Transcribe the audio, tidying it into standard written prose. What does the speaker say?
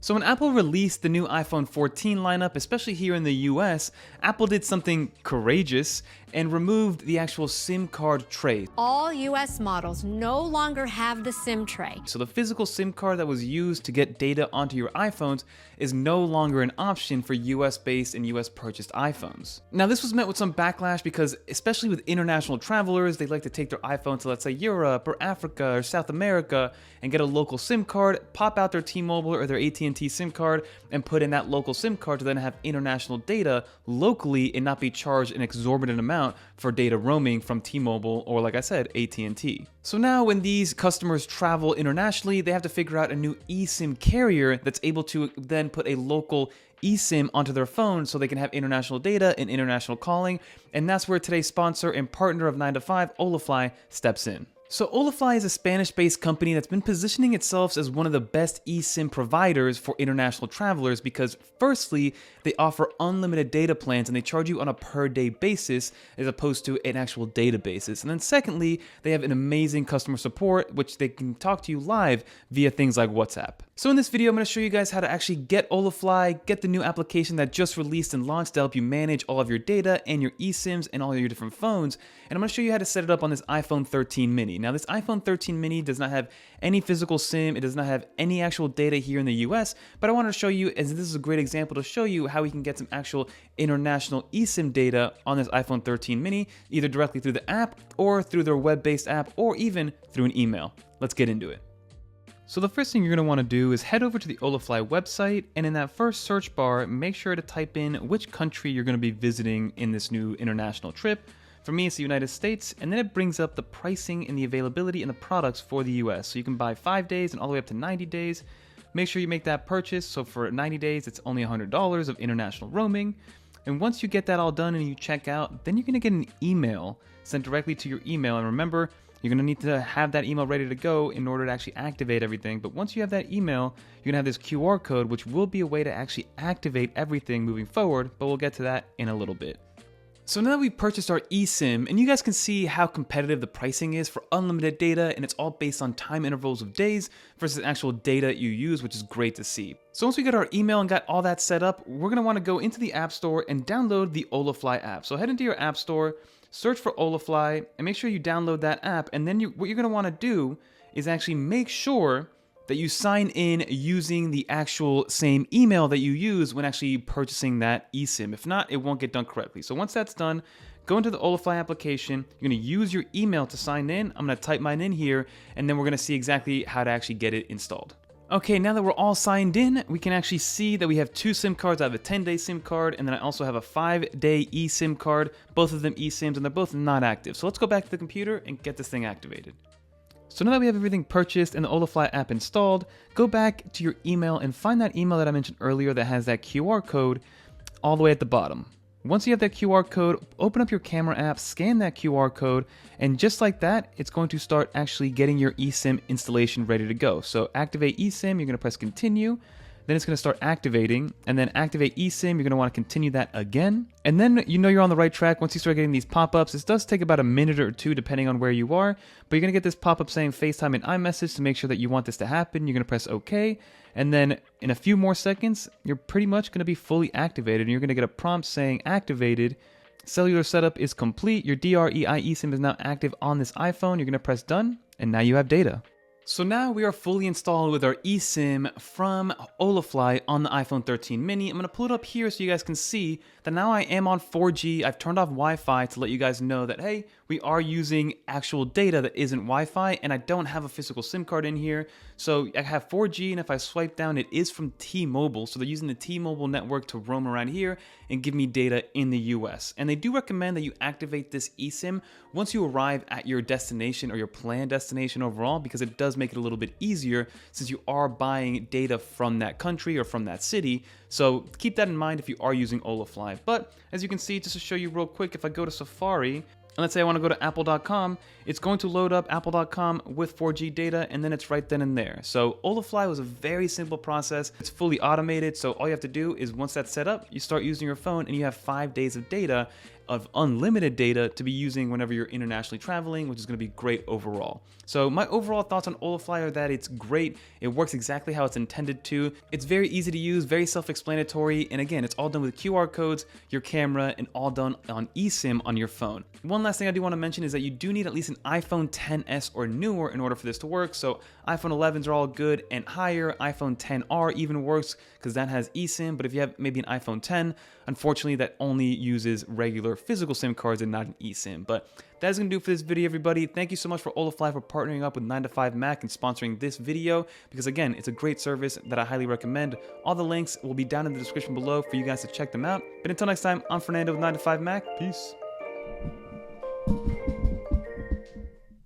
So when Apple released the new iPhone 14 lineup, especially here in the US, Apple did something courageous and removed the actual SIM card tray. All US models no longer have the SIM tray. So the physical SIM card that was used to get data onto your iPhones is no longer an option for US-based and US-purchased iPhones. Now this was met with some backlash because, especially with international travelers, they like to take their iPhone to, let's say, Europe or Africa or South America and get a local SIM card, pop out their T-Mobile or their AT&T SIM card, and put in that local SIM card to then have international data locally and not be charged an exorbitant amount for data roaming from T-Mobile or, like I said, AT&T. So now when these customers travel internationally, they have to figure out a new eSIM carrier that's able to then put a local eSIM onto their phone so they can have international data and international calling, and that's where today's sponsor and partner of 9 to 5, Holafly, steps in. So Holafly is a Spanish-based company that's been positioning itself as one of the best eSIM providers for international travelers because, firstly, they offer unlimited data plans and they charge you on a per-day basis as opposed to an actual data basis. And then secondly, they have an amazing customer support, which they can talk to you live via things like WhatsApp. So in this video, I'm going to show you guys how to actually get Holafly, get the new application that just released and launched to help you manage all of your data and your eSIMs and all your different phones. And I'm going to show you how to set it up on this iPhone 13 mini. Now this iPhone 13 mini does not have any physical SIM, it does not have any actual data here in the US, but I wanted to show you, as this is a great example to show you how we can get some actual international eSIM data on this iPhone 13 mini, either directly through the app or through their web-based app or even through an email. Let's get into it. So the first thing you're going to want to do is head over to the Holafly website, and in that first search bar, make sure to type in which country you're going to be visiting in this new international trip. For me, it's the United States, and then it brings up the pricing and the availability and the products for the US. So you can buy 5 days and all the way up to 90 days. Make sure you make that purchase. So for 90 days, it's only $100 of international roaming. And once you get that all done and you check out, then you're going to get an email sent directly to your email. And remember, you're going to need to have that email ready to go in order to actually activate everything. But once you have that email, you're going to have this QR code, which will be a way to actually activate everything moving forward. But we'll get to that in a little bit. So now that we've purchased our eSIM, and you guys can see how competitive the pricing is for unlimited data, and it's all based on time intervals of days versus actual data you use, which is great to see. So once we got our email and got all that set up, we're going to want to go into the App Store and download the Holafly app. So head into your App Store, search for Holafly, and make sure you download that app. And then what you're going to want to do is actually make sure that you sign in using the actual same email that you use when actually purchasing that eSIM. If not, it won't get done correctly. So once that's done, go into the Holafly application. You're going to use your email to sign in. I'm going to type mine in here, and then we're going to see exactly how to actually get it installed. Okay, now that we're all signed in, we can actually see that we have 2 SIM cards. I have a 10-day SIM card, and then I also have a 5-day eSIM card, both of them eSIMs, and they're both not active. So let's go back to the computer and get this thing activated. So now that we have everything purchased and the Holafly app installed, go back to your email and find that email that I mentioned earlier that has that QR code all the way at the bottom. Once you have that QR code, open up your camera app, scan that QR code, and just like that, it's going to start actually getting your eSIM installation ready to go. So activate eSIM, you're going to press continue. Then it's going to start activating, and then activate eSIM. You're going to want to continue that again. And then you know you're on the right track once you start getting these pop-ups. This does take about a minute or two depending on where you are, but you're going to get this pop-up saying FaceTime and iMessage to make sure that you want this to happen. You're going to press OK, and then in a few more seconds, you're pretty much going to be fully activated, and you're going to get a prompt saying activated. Cellular setup is complete. Your DREI eSIM is now active on this iPhone. You're going to press done, and now you have data. So now we are fully installed with our eSIM from Holafly on the iPhone 13 mini. I'm going to pull it up here so you guys can see that now I am on 4G. I've turned off Wi-Fi to let you guys know that, hey, we are using actual data that isn't Wi-Fi, and I don't have a physical SIM card in here. So I have 4G, and if I swipe down, it is from T-Mobile. So they're using the T-Mobile network to roam around here and give me data in the US. And they do recommend that you activate this eSIM once you arrive at your destination or your planned destination overall, because it does make it a little bit easier since you are buying data from that country or from that city. So keep that in mind if you are using Holafly. But as you can see, just to show you real quick, if I go to Safari, and let's say I want to go to apple.com, it's going to load up apple.com with 4G data, and then it's right then and there. So Holafly was a very simple process. It's fully automated, so all you have to do is once that's set up, you start using your phone and you have 5 days of data of unlimited data to be using whenever you're internationally traveling, which is going to be great overall. So my overall thoughts on Holafly are that it's great. It works exactly how it's intended to. It's very easy to use, very self-explanatory, and again, it's all done with QR codes, your camera, and all done on eSIM on your phone. One last thing I do want to mention is that you do need at least an iPhone XS or newer in order for this to work. So iPhone 11s are all good, and higher, iPhone XR even works because that has eSIM. But if you have maybe an iPhone 10, unfortunately that only uses regular physical SIM cards and not an eSIM. But that is going to do for this video, everybody. Thank you so much for Holafly for partnering up with 9to5Mac and sponsoring this video, because again, it's a great service that I highly recommend. All the links will be down in the description below for you guys to check them out. But until next time, I'm Fernando with 9to5Mac. Peace.